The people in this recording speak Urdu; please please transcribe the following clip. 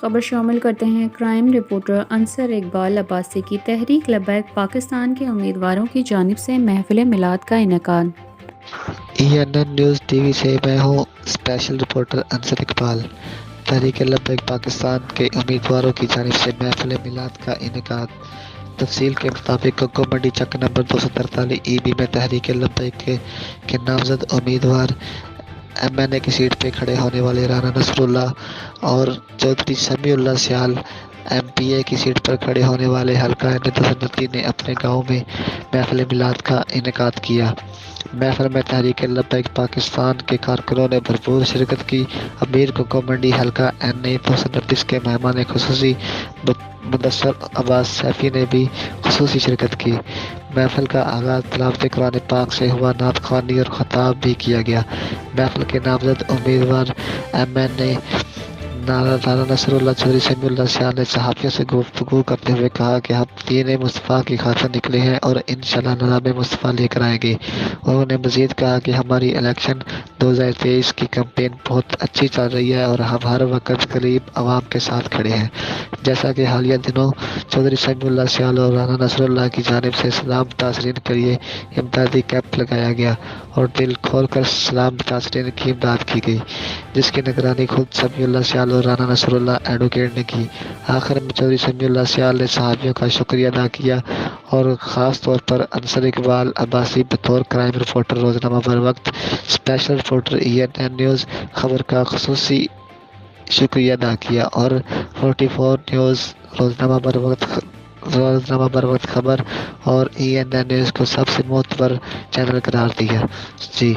خبر شامل کرتے ہیں کرائم رپورٹر انصر اقبال عباسی کی تحریک لبیک پاکستان کے امیدواروں کی جانب سے محفل میلاد کا انعقاد۔ ENN نیوز ٹی وی سے میں ہوں اسپیشل رپورٹر انصر اقبال۔ تحریک لبیک پاکستان کے امیدواروں کی جانب سے محفل میلاد کا انعقاد۔ تفصیل کے مطابق ککو منڈی چک نمبر 243 EB میں تحریک لبیک کے نامزد امیدوار MNA کی سیٹ پہ کھڑے ہونے والے رانا نصر اللہ اور چودھری سمیع اللہ سیال MPA کی سیٹ پر کھڑے ہونے والے حلقہ سنتی نے اپنے گاؤں میں محفل میلاد کا انعقاد کیا۔ محفل میں تحریک لبیک پاکستان کے کارکنوں نے بھرپور شرکت کی۔ امیر ککو منڈی حلقہ NA 229 کے مہمان خصوصی مدثر عباس سیفی نے بھی خصوصی شرکت کی۔ محفل کا آغاز تلاوت قرآن پاک سے ہوا، نعت خوانی اور خطاب بھی کیا گیا۔ محفل کے نامزد امیدوار MNA رانا نصر اللہ چودھری سمیع اللہ سیال نے صحافیوں سے گفتگو کرتے ہوئے کہا کہ ہم دین مصطفیٰ کی خاطر نکلے ہیں اور انشاءاللہ نظام مصطفیٰ لے کر آئیں گے۔ انہوں نے مزید کہا کہ ہماری الیکشن 2023 کی کمپین بہت اچھی چل رہی ہے اور ہم ہر وقت غریب عوام کے ساتھ کھڑے ہیں۔ جیسا کہ حالیہ دنوں چودھری سمیع اللہ سیال اور رانا نصر اللہ کی جانب سے سلام متاثرین کے لیے امدادی کیمپ لگایا گیا اور دل کھول کر سلام متاثرین کی امداد کی گئی، جس کی نگرانی خود سمیع اللہ سیال اور رانا نصر اللہ ایڈوکیٹ نے کی۔ آخر میں چودھری سمیع اللہ سیال نے صحافیوں کا شکریہ ادا کیا اور خاص طور پر انصر اقبال عباسی بطور کرائم رپورٹر روزنامہ بروقت اسپیشل رپورٹر ENN نیوز خبر کا خصوصی شکریہ ادا کیا اور 44 نیوز روزنامہ بروقت خبر اور ENN نیوز کو سب سے معتبر چینل قرار دیا۔ جی